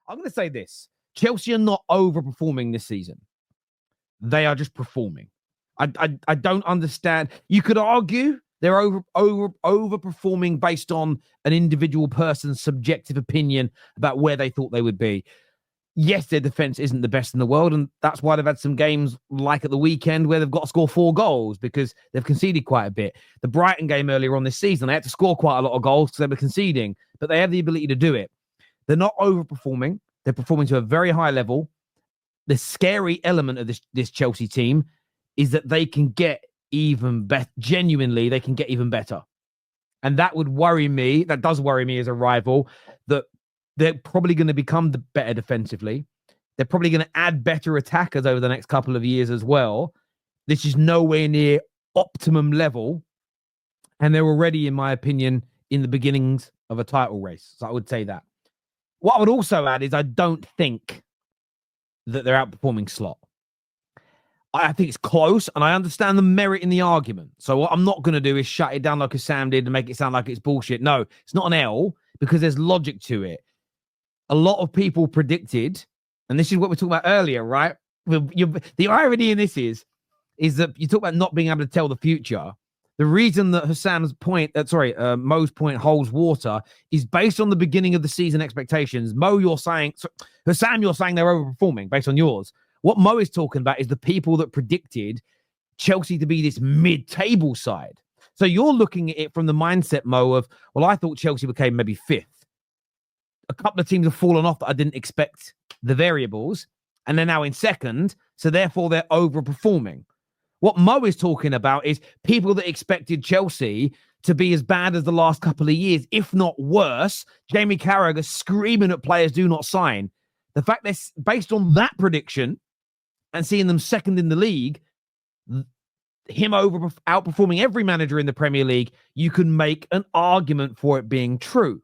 I'm going to say this. Chelsea are not overperforming this season. They are just performing. I don't understand. You could argue they're overperforming based on an individual person's subjective opinion about where they thought they would be. Yes, their defense isn't the best in the world, and that's why they've had some games like at the weekend where they've got to score 4 goals because they've conceded quite a bit. The Brighton game earlier on this season, they had to score quite a lot of goals because they were conceding, but they have the ability to do it. They're not overperforming. They're performing to a very high level. The scary element of this Chelsea team is that they can get even better. Genuinely, they can get even better. And that would worry me. That does worry me as a rival, that they're probably going to become better defensively. They're probably going to add better attackers over the next couple of years as well. This is nowhere near optimum level. And they're already, in my opinion, in the beginnings of a title race. So I would say that. What I would also add is I don't think that they're outperforming Slot. I think it's close, and I understand the merit in the argument. So what I'm not going to do is shut it down like Sam did and make it sound like it's bullshit. No, it's not an L because there's logic to it. A lot of people predicted, and this is what we talked about earlier, right? The irony in this is that you talk about not being able to tell the future. The reason that Mo's point holds water is based on the beginning of the season expectations. Mo, you're saying they're overperforming based on yours. What Mo is talking about is the people that predicted Chelsea to be this mid-table side. So you're looking at it from the mindset, Mo, of, well, I thought Chelsea became maybe 5th. A couple of teams have fallen off that I didn't expect the variables, and they're now in 2nd, so therefore they're overperforming. What Mo is talking about is people that expected Chelsea to be as bad as the last couple of years, if not worse. Jamie Carragher screaming at players, do not sign. The fact that based on that prediction and seeing them 2nd in the league, him outperforming every manager in the Premier League, you can make an argument for it being true.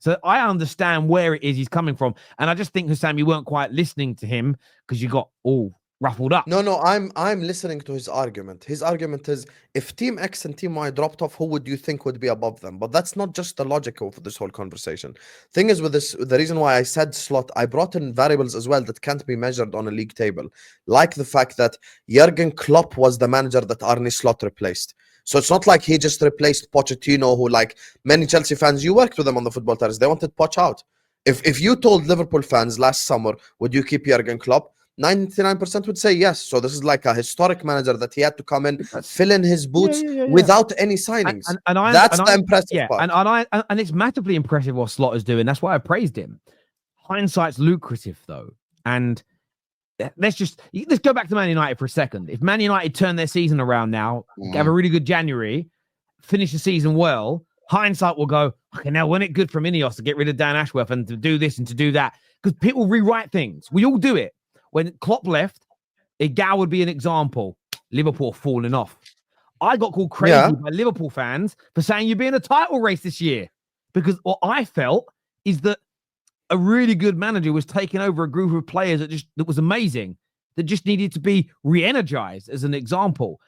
So I understand where it is he's coming from. And I just think, Hussam, you weren't quite listening to him because you got all ruffled up. No, I'm listening to his argument. His argument is, if Team X and Team Y dropped off, who would you think would be above them? But that's not just the logic of this whole conversation. Thing is with this, the reason why I said Slot, I brought in variables as well that can't be measured on a league table. Like the fact that Jurgen Klopp was the manager that Arne Slot replaced. So it's not like he just replaced Pochettino, who, like many Chelsea fans, you worked with them on the football terrace. They wanted Poch out. If you told Liverpool fans last summer, would you keep Jurgen Klopp? 99% would say yes. So this is like a historic manager that he had to come in, fill in his boots without any signings. That's the impressive part. And it's massively impressive what Slot is doing. That's why I praised him. Hindsight's lucrative, though. And let's go back to Man United for a second. If Man United turn their season around now, have a really good January, finish the season well, hindsight will go, okay, now wasn't it good from Ineos to get rid of Dan Ashworth and to do this and to do that? Because people rewrite things. We all do it. When Klopp left, Egal would be an example. Liverpool falling off. I got called crazy by Liverpool fans for saying you'd be in a title race this year. Because what I felt is that a really good manager was taking over a group of players that was amazing, that just needed to be re-energized, as an example.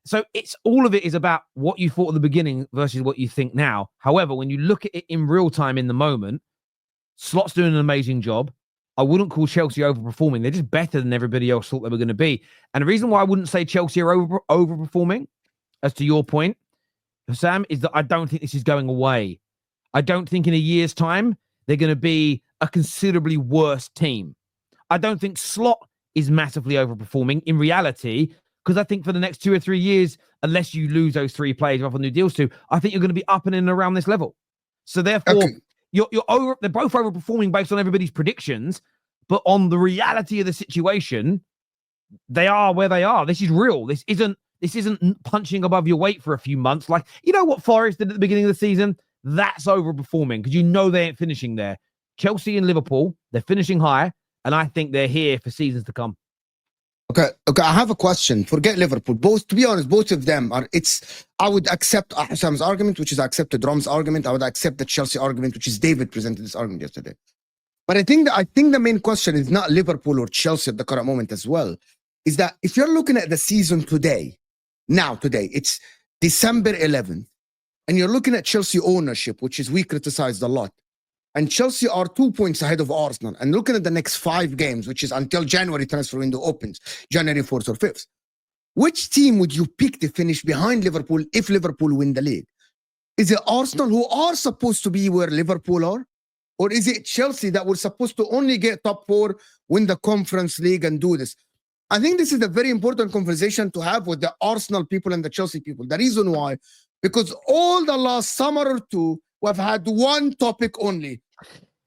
So all of it is about what you thought at the beginning versus what you think now. However, when you look at it in real time in the moment, Slot's doing an amazing job. I wouldn't call Chelsea overperforming. They're just better than everybody else thought they were going to be. And the reason why I wouldn't say Chelsea are overperforming, as to your point, Sam, is that I don't think this is going away. I don't think in a year's time they're going to be a considerably worse team. I don't think Slot is massively overperforming in reality, because I think for the next 2 or 3 years, unless you lose those 3 players off on new deals to, I think you're going to be up and in and around this level. So therefore, they're both overperforming based on everybody's predictions, but on the reality of the situation, they are where they are. This is real. This isn't punching above your weight for a few months. Like, you know what Forest did at the beginning of the season? That's overperforming because you know they ain't finishing there. Chelsea and Liverpool, they're finishing high, and I think they're here for seasons to come. Okay. I have a question. Forget Liverpool. To be honest, both of them are. I would accept Hassam's argument, which is I accepted Rom's argument. I would accept the Chelsea argument, which is David presented this argument yesterday. But I think the main question is not Liverpool or Chelsea at the current moment as well. Is that if you're looking at the season today, it's December 11th, and you're looking at Chelsea ownership, which is we criticized a lot. and Chelsea are 2 points ahead of Arsenal. And looking at the next 5 games, which is until January transfer window opens, January 4th or 5th, which team would you pick to finish behind Liverpool if Liverpool win the league? Is it Arsenal, who are supposed to be where Liverpool are? Or is it Chelsea that were supposed to only get top 4, win the Conference League and do this? I think this is a very important conversation to have with the Arsenal people and the Chelsea people. The reason why, because all the last summer or two, we've had one topic only.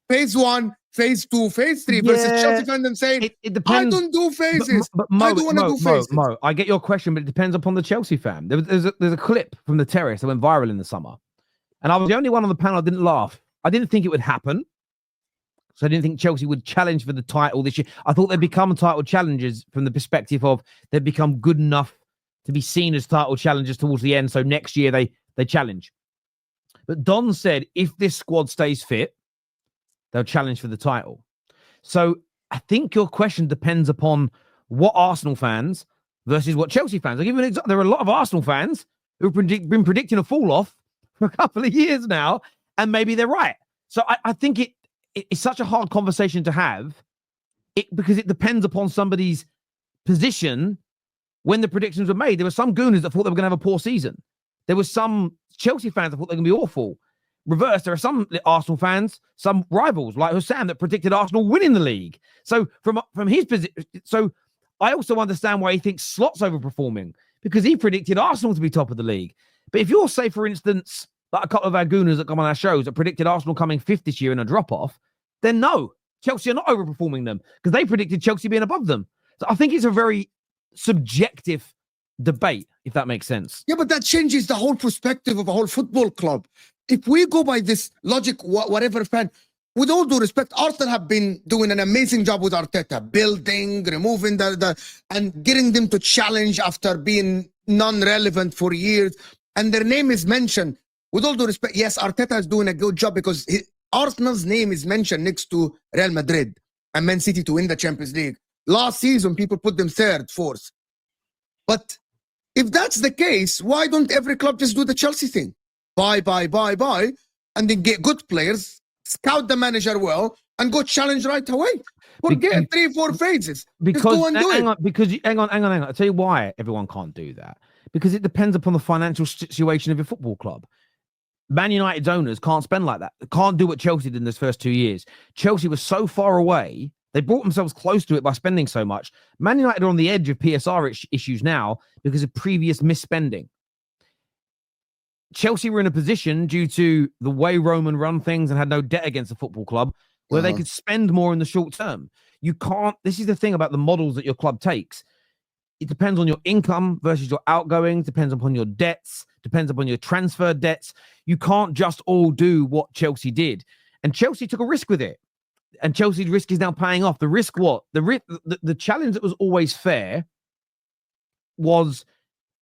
Phase 1, phase 2, phase 3 versus Chelsea fans and saying, it depends. I don't do phases. But Mo, I don't want to do phases. Mo, I get your question, but it depends upon the Chelsea fan. There's a clip from the Terrace that went viral in the summer. And I was the only one on the panel that didn't laugh. I didn't think it would happen. So I didn't think Chelsea would challenge for the title this year. I thought they'd become title challengers from the perspective of they'd become good enough to be seen as title challengers towards the end. So next year they challenge. But Don said if this squad stays fit, they'll challenge for the title. So I think your question depends upon what Arsenal fans versus what Chelsea fans. I'll give you an example. There are a lot of Arsenal fans who've been predicting a fall off for a couple of years now, and maybe they're right. So I think it's such a hard conversation to have because it depends upon somebody's position when the predictions were made. There were some gooners that thought they were going to have a poor season. There were some Chelsea fans that thought they were going to be awful. Reverse, there are some Arsenal fans, some rivals like Hussam that predicted Arsenal winning the league. So from his position, so I also understand why he thinks Slot's overperforming because he predicted Arsenal to be top of the league. But if you're, say, for instance, like a couple of our gooners that come on our shows that predicted Arsenal coming 5th this year in a drop-off, then no, Chelsea are not overperforming them because they predicted Chelsea being above them. So I think it's a very subjective debate, if that makes sense. Yeah, but that changes the whole perspective of a whole football club. If we go by this logic, whatever fan, with all due respect, Arsenal have been doing an amazing job with Arteta, building, removing and getting them to challenge after being non-relevant for years. And their name is mentioned. With all due respect, yes, Arteta is doing a good job because Arsenal's name is mentioned next to Real Madrid and Man City to win the Champions League. Last season, people put them 3rd, 4th. But if that's the case, why don't every club just do the Chelsea thing? Buy, and then get good players, scout the manager well, and go challenge right away. Forget 3-4 phases. Because just go and do it. Hang on. I'll tell you why everyone can't do that. Because it depends upon the financial situation of your football club. Man United's owners can't spend like that. They can't do what Chelsea did in those first 2 years. Chelsea was so far away. They brought themselves close to it by spending so much. Man United are on the edge of PSR issues now because of previous misspending. Chelsea were in a position due to the way Roman run things and had no debt against the football club where they could spend more in the short term. You can't. This is the thing about the models that your club takes. It depends on your income versus your outgoings, depends upon your debts, depends upon your transfer debts. You can't just all do what Chelsea did. And Chelsea took a risk with it. And Chelsea's risk is now paying off. The risk what? The challenge that was always fair was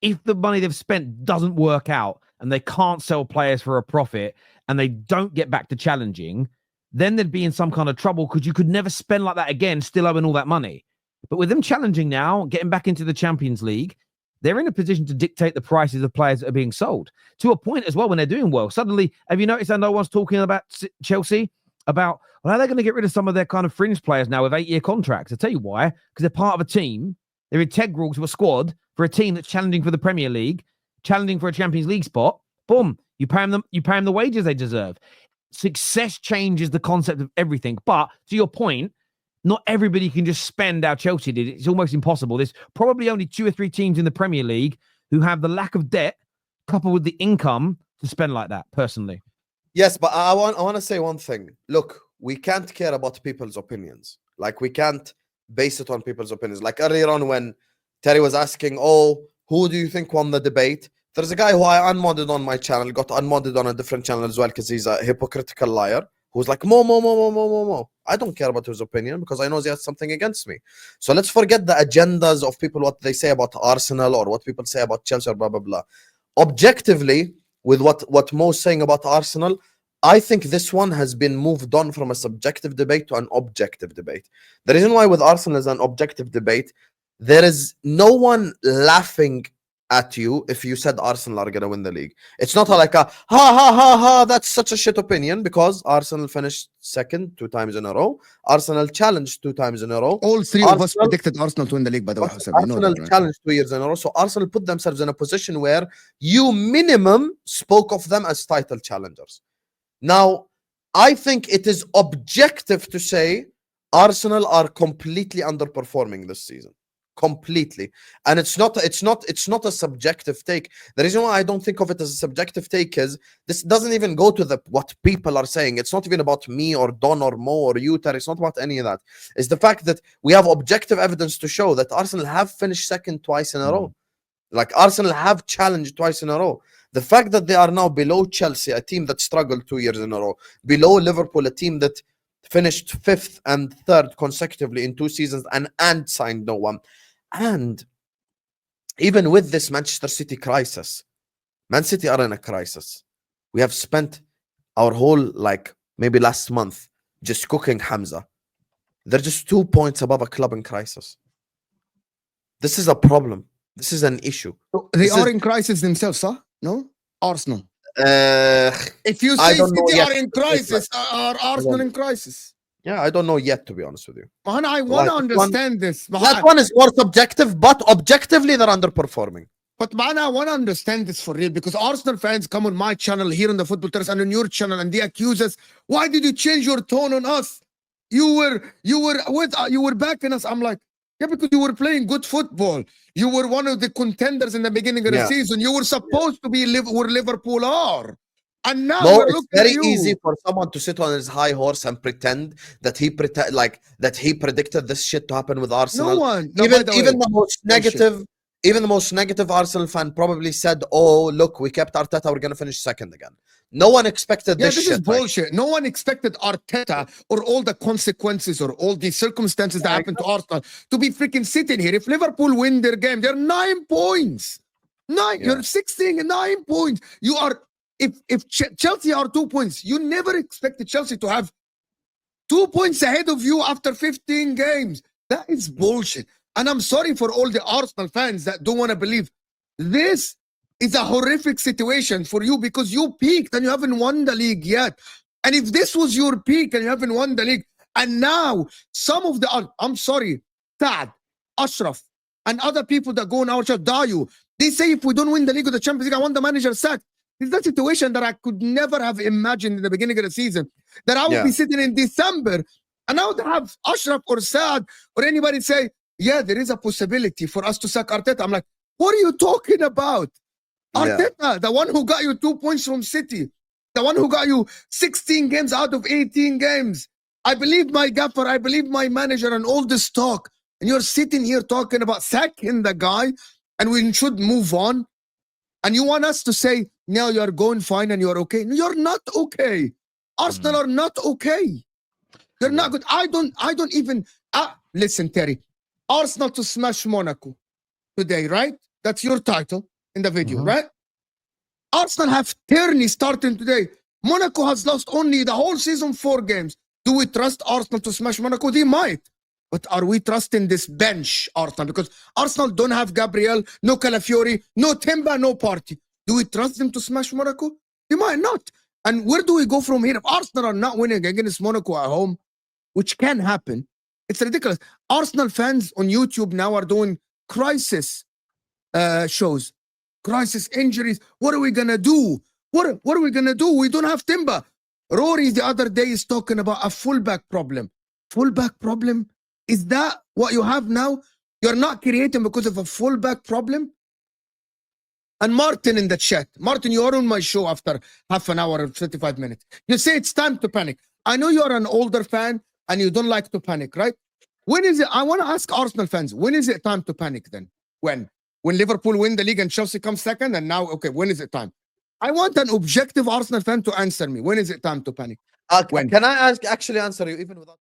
if the money they've spent doesn't work out and they can't sell players for a profit and they don't get back to challenging, then they'd be in some kind of trouble because you could never spend like that again, still owing all that money. But with them challenging now, getting back into the Champions League, they're in a position to dictate the prices of players that are being sold to a point as well when they're doing well. Suddenly, have you noticed that no one's talking about Chelsea? About, well, are they going to get rid of some of their kind of fringe players now with 8-year contracts? I'll tell you why. Because they're part of a team. They're integral to a squad for a team that's challenging for the Premier League, challenging for a Champions League spot. Boom. You pay them the wages they deserve. Success changes the concept of everything. But to your point, not everybody can just spend how Chelsea did. It's almost impossible. There's probably only 2 or 3 teams in the Premier League who have the lack of debt coupled with the income to spend like that, personally. Yes, but I want to say one thing. Look, we can't care about people's opinions. Like, we can't base it on people's opinions. Like earlier on when Terry was asking, who do you think won the debate? There's a guy who I unmodded on my channel, got unmodded on a different channel as well because he's a hypocritical liar, who's like, Mo. I don't care about his opinion because I know he has something against me. So let's forget the agendas of people, what they say about Arsenal or what people say about Chelsea or blah, blah, blah. Objectively, with what Mo's saying about Arsenal, I think this one has been moved on from a subjective debate to an objective debate. The reason why with Arsenal is an objective debate, there is no one laughing at you if you said Arsenal are gonna win the league. It's not like a ha ha ha ha. That's such a shit opinion because Arsenal finished second 2 times in a row. Arsenal challenged 2 times in a row. All three of us Arsenal- predicted Arsenal to win the league, by the way, But Hussein. You know Arsenal that, right? challenged 2 years in a row. So Arsenal put themselves in a position where you minimum spoke of them as title challengers. Now, I think it is objective to say Arsenal are completely underperforming this season. Completely. And it's not a subjective take. The reason why I don't think of it as a subjective take is this doesn't even go to the what people are saying. It's not even about me or Don or Mo or you, Terry. It's not about any of that. It's the fact that we have objective evidence to show that Arsenal have finished second twice in a row. Like Arsenal have challenged twice in a row. The fact that they are now below Chelsea, a team that struggled 2 years in a row, below Liverpool, a team that finished 5th and 3rd consecutively in 2 seasons and signed no one. And even with this Manchester City crisis, Man City are in a crisis. We have spent our whole, like maybe last month, just cooking Hamza. They're just 2 points above a club in crisis. This is a problem. This is an issue. They This are is- in crisis themselves, huh? No? Arsenal. Uh, If you I say don't know City yet. are in crisis, are Arsenal in crisis? yeah, I don't know yet, to be honest with you. Man, I want to Like, understand this. That one is more subjective, but objectively they're underperforming. But man, I want to understand this for real because Arsenal fans come on my channel here on the Football Terrace and on your channel and they accuse us. Why did you change your tone on us? You were backing us. I'm like, yeah, because you were playing good football. You were one of the contenders in the beginning of the Yeah. season. You were supposed to be where Liverpool are. And now No, we're it's looking very at you. easy for someone to sit on his high horse and pretend that he predicted this shit to happen with Arsenal. No one. No, by even the even way, the most negative, even the most negative Arsenal fan probably said, "Oh, look, we kept Arteta. We're gonna finish second again." No one expected yeah, this this shit. is bullshit. No one expected Arteta or all the consequences or all the circumstances that happened to Arsenal to be freaking sitting here. If Liverpool win their game, they're 9 points. You're 16 and 9 points. You are if Chelsea are 2 points, you never expected Chelsea to have 2 points ahead of you after 15 games. That is bullshit. And I'm sorry for all the Arsenal fans that don't want to believe this is a horrific situation for you because you peaked and you haven't won the league yet. And if this was your peak and you haven't won the league, and now some of the, I'm sorry, Saad, Ashraf, and other people that go on our chat, Dayu, they say if we don't win the league or the Champions League, I want the manager sacked. This is a situation that I could never have imagined in the beginning of the season. That I would be sitting in December and I would have Ashraf or Saad or anybody say, yeah, there is a possibility for us to sack Arteta. I'm like, what are you talking about? Arteta, the one who got you 2 points from City, the one who got you 16 games out of 18 games. I believe my gaffer, I believe my manager and all this talk. And you're sitting here talking about sacking the guy and we should move on. And you want us to say, now you're going fine and you're okay. No, you're not okay. Arsenal are not okay. They're not good. I don't even, listen, Terry, Arsenal to smash Monaco today, right? That's your title in the video, right? Arsenal have Terrace starting today. Monaco has lost only the whole season 4 games. Do we trust Arsenal to smash Monaco? They might. But are we trusting this bench, Arsenal? Because Arsenal don't have Gabriel, no Calafiori, no Timber, no Partey. Do we trust them to smash Monaco? They might not. And where do we go from here? If Arsenal are not winning against Monaco at home, which can happen, it's ridiculous. Arsenal fans on YouTube now are doing crisis shows. Crisis injuries. What are we going to do? What are we going to do? We don't have Timber. Rory the other day is talking about a fullback problem. Fullback problem? Is that what you have now? You're not creating because of a fullback problem? And Martin in the chat. Martin, you are on my show after half an hour and 35 minutes. You say it's time to panic. I know you're an older fan and you don't like to panic, right? When is it? I want to ask Arsenal fans, when is it time to panic then? When Liverpool win the league and Chelsea comes second and now, okay, when is it time? I want an objective Arsenal fan to answer me. When is it time to panic? Can I actually answer you even without